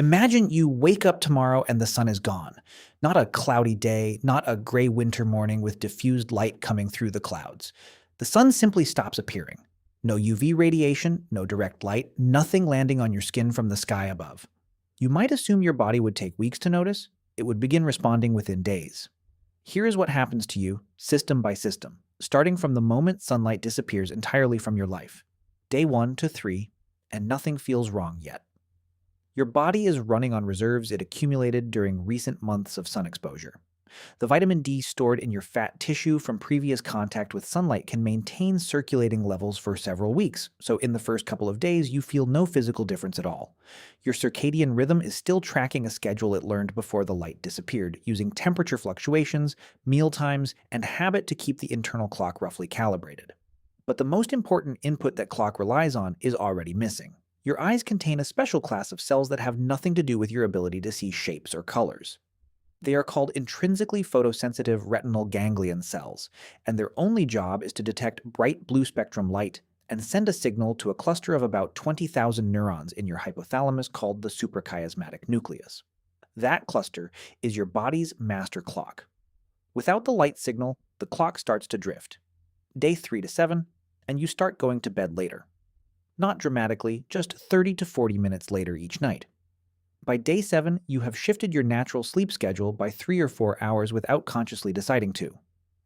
Imagine you wake up tomorrow and the sun is gone. Not a cloudy day, not a gray winter morning with diffused light coming through the clouds. The sun simply stops appearing. No UV radiation, no direct light, nothing landing on your skin from the sky above. You might assume your body would take weeks to notice. It would begin responding within days. Here is what happens to you, system by system, starting from the moment sunlight disappears entirely from your life. Day 1 to 3, and nothing feels wrong yet. Your body is running on reserves it accumulated during recent months of sun exposure. The vitamin D stored in your fat tissue from previous contact with sunlight can maintain circulating levels for several weeks, so in the first couple of days you feel no physical difference at all. Your circadian rhythm is still tracking a schedule it learned before the light disappeared, using temperature fluctuations, meal times, and habit to keep the internal clock roughly calibrated. But the most important input that clock relies on is already missing. Your eyes contain a special class of cells that have nothing to do with your ability to see shapes or colors. They are called intrinsically photosensitive retinal ganglion cells, and their only job is to detect bright blue spectrum light and send a signal to a cluster of about 20,000 neurons in your hypothalamus called the suprachiasmatic nucleus. That cluster is your body's master clock. Without the light signal, the clock starts to drift. Day 3 to 7, and you start going to bed later. Not dramatically, just 30 to 40 minutes later each night. By day 7, you have shifted your natural sleep schedule by 3 or 4 hours without consciously deciding to.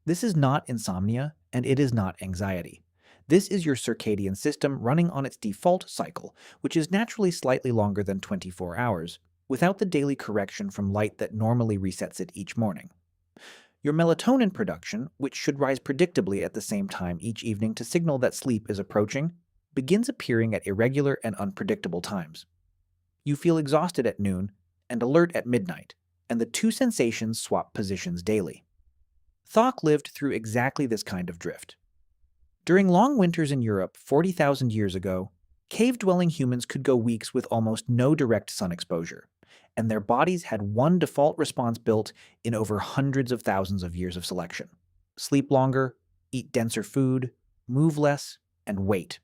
This is not insomnia, and it is not anxiety. This is your circadian system running on its default cycle, which is naturally slightly longer than 24 hours, without the daily correction from light that normally resets it each morning. Your melatonin production, which should rise predictably at the same time each evening to signal that sleep is approaching, begins appearing at irregular and unpredictable times. You feel exhausted at noon and alert at midnight, and the two sensations swap positions daily. Thok lived through exactly this kind of drift. During long winters in Europe 40,000 years ago, cave-dwelling humans could go weeks with almost no direct sun exposure, and their bodies had one default response built in over hundreds of thousands of years of selection: sleep longer, eat denser food, move less, and wait.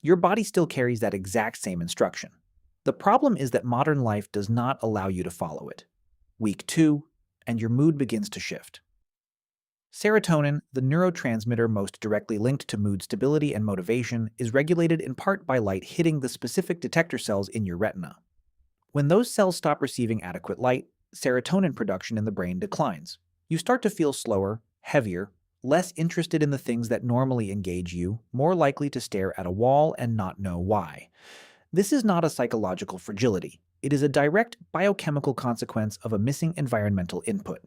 Your body still carries that exact same instruction. The problem is that modern life does not allow you to follow it. Week 2, and your mood begins to shift. Serotonin, the neurotransmitter most directly linked to mood stability and motivation, is regulated in part by light hitting the specific detector cells in your retina. When those cells stop receiving adequate light, serotonin production in the brain declines. You start to feel slower, heavier, less interested in the things that normally engage you, more likely to stare at a wall and not know why. This is not a psychological fragility. It is a direct biochemical consequence of a missing environmental input.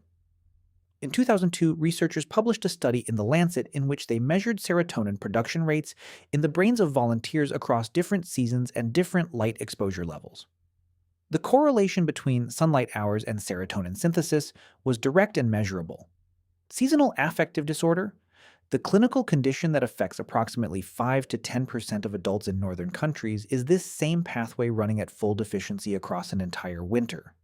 In 2002, researchers published a study in The Lancet in which they measured serotonin production rates in the brains of volunteers across different seasons and different light exposure levels. The correlation between sunlight hours and serotonin synthesis was direct and measurable. Seasonal affective disorder, the clinical condition that affects approximately 5 to 10% of adults in northern countries, is this same pathway running at full deficiency across an entire winter.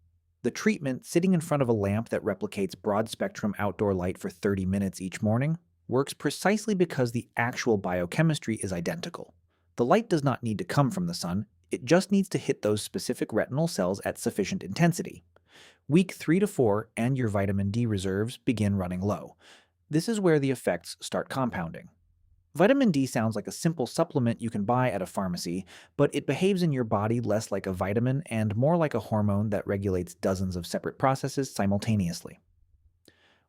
The treatment, sitting in front of a lamp that replicates broad-spectrum outdoor light for 30 minutes each morning, works precisely because the actual biochemistry is identical. The light does not need to come from the sun, it just needs to hit those specific retinal cells at sufficient intensity. Week 3 to 4 and your vitamin D reserves begin running low. This is where the effects start compounding. Vitamin D sounds like a simple supplement you can buy at a pharmacy, but it behaves in your body less like a vitamin and more like a hormone that regulates dozens of separate processes simultaneously.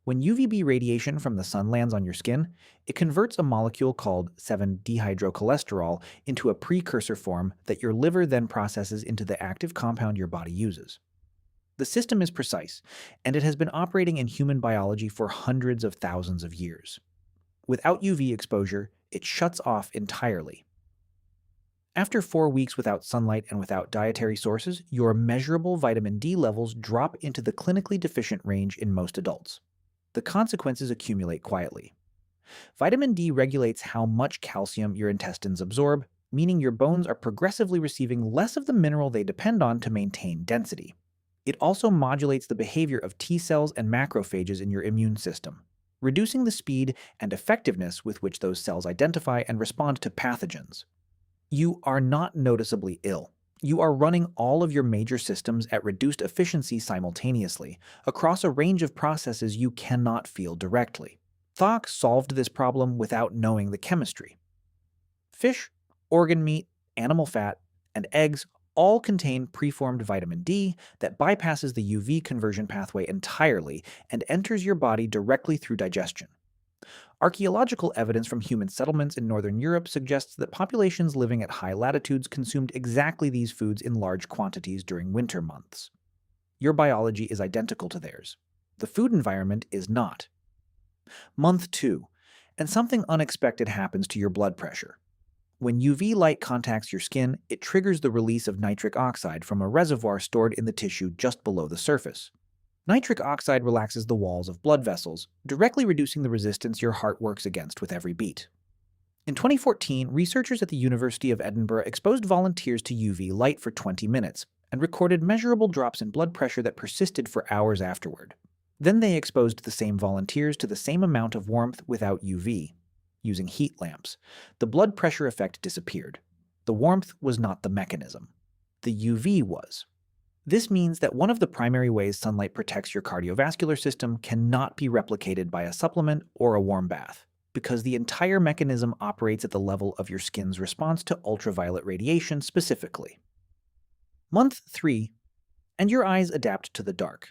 When UVB radiation from the sun lands on your skin, it converts a molecule called 7-dehydrocholesterol into a precursor form that your liver then processes into the active compound your body uses. The system is precise, and it has been operating in human biology for hundreds of thousands of years. Without UV exposure, it shuts off entirely. After 4 weeks without sunlight and without dietary sources, your measurable vitamin D levels drop into the clinically deficient range in most adults. The consequences accumulate quietly. Vitamin D regulates how much calcium your intestines absorb, meaning your bones are progressively receiving less of the mineral they depend on to maintain density. It also modulates the behavior of T cells and macrophages in your immune system, reducing the speed and effectiveness with which those cells identify and respond to pathogens. You are not noticeably ill. You are running all of your major systems at reduced efficiency simultaneously, across a range of processes you cannot feel directly. Thok solved this problem without knowing the chemistry. Fish, organ meat, animal fat, and eggs all contain preformed vitamin D that bypasses the UV conversion pathway entirely and enters your body directly through digestion. Archaeological evidence from human settlements in northern Europe suggests that populations living at high latitudes consumed exactly these foods in large quantities during winter months. Your biology is identical to theirs. The food environment is not. Month 2, and something unexpected happens to your blood pressure. When UV light contacts your skin, it triggers the release of nitric oxide from a reservoir stored in the tissue just below the surface. Nitric oxide relaxes the walls of blood vessels, directly reducing the resistance your heart works against with every beat. In 2014, researchers at the University of Edinburgh exposed volunteers to UV light for 20 minutes and recorded measurable drops in blood pressure that persisted for hours afterward. Then they exposed the same volunteers to the same amount of warmth without UV, using heat lamps. The blood pressure effect disappeared. The warmth was not the mechanism. The UV was. This means that one of the primary ways sunlight protects your cardiovascular system cannot be replicated by a supplement or a warm bath, because the entire mechanism operates at the level of your skin's response to ultraviolet radiation specifically. Month 3, and your eyes adapt to the dark.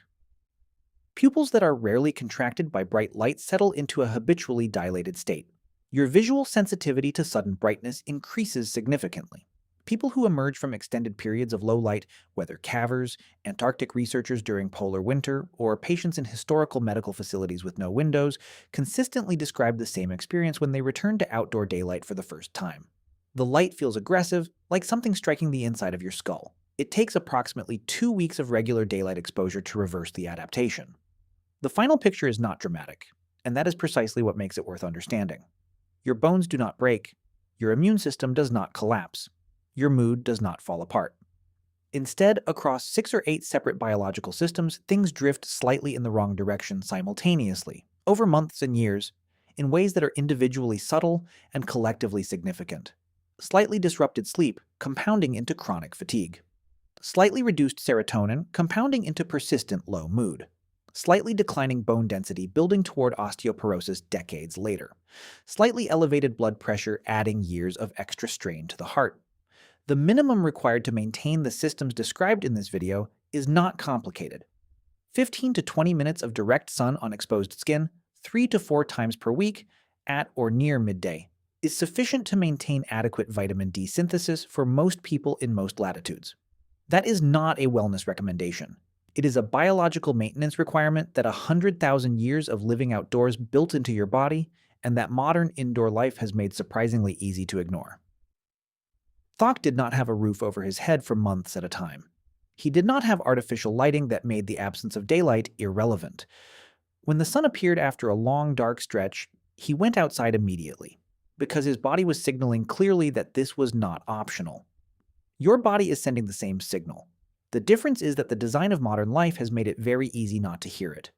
Pupils that are rarely contracted by bright light settle into a habitually dilated state. Your visual sensitivity to sudden brightness increases significantly. People who emerge from extended periods of low light, whether cavers, Antarctic researchers during polar winter, or patients in historical medical facilities with no windows, consistently describe the same experience when they return to outdoor daylight for the first time. The light feels aggressive, like something striking the inside of your skull. It takes approximately 2 weeks of regular daylight exposure to reverse the adaptation. The final picture is not dramatic, and that is precisely what makes it worth understanding. Your bones do not break. Your immune system does not collapse. Your mood does not fall apart. Instead, across 6 or 8 separate biological systems, things drift slightly in the wrong direction simultaneously, over months and years, in ways that are individually subtle and collectively significant. Slightly disrupted sleep, compounding into chronic fatigue. Slightly reduced serotonin, compounding into persistent low mood. Slightly declining bone density, building toward osteoporosis decades later. Slightly elevated blood pressure, adding years of extra strain to the heart. The minimum required to maintain the systems described in this video is not complicated. 15 to 20 minutes of direct sun on exposed skin, 3 to 4 times per week, at or near midday, is sufficient to maintain adequate vitamin D synthesis for most people in most latitudes. That is not a wellness recommendation. It is a biological maintenance requirement that 100,000 years of living outdoors built into your body, and that modern indoor life has made surprisingly easy to ignore. Thok did not have a roof over his head for months at a time. He did not have artificial lighting that made the absence of daylight irrelevant. When the sun appeared after a long, dark stretch, he went outside immediately, because his body was signaling clearly that this was not optional. Your body is sending the same signal. The difference is that the design of modern life has made it very easy not to hear it.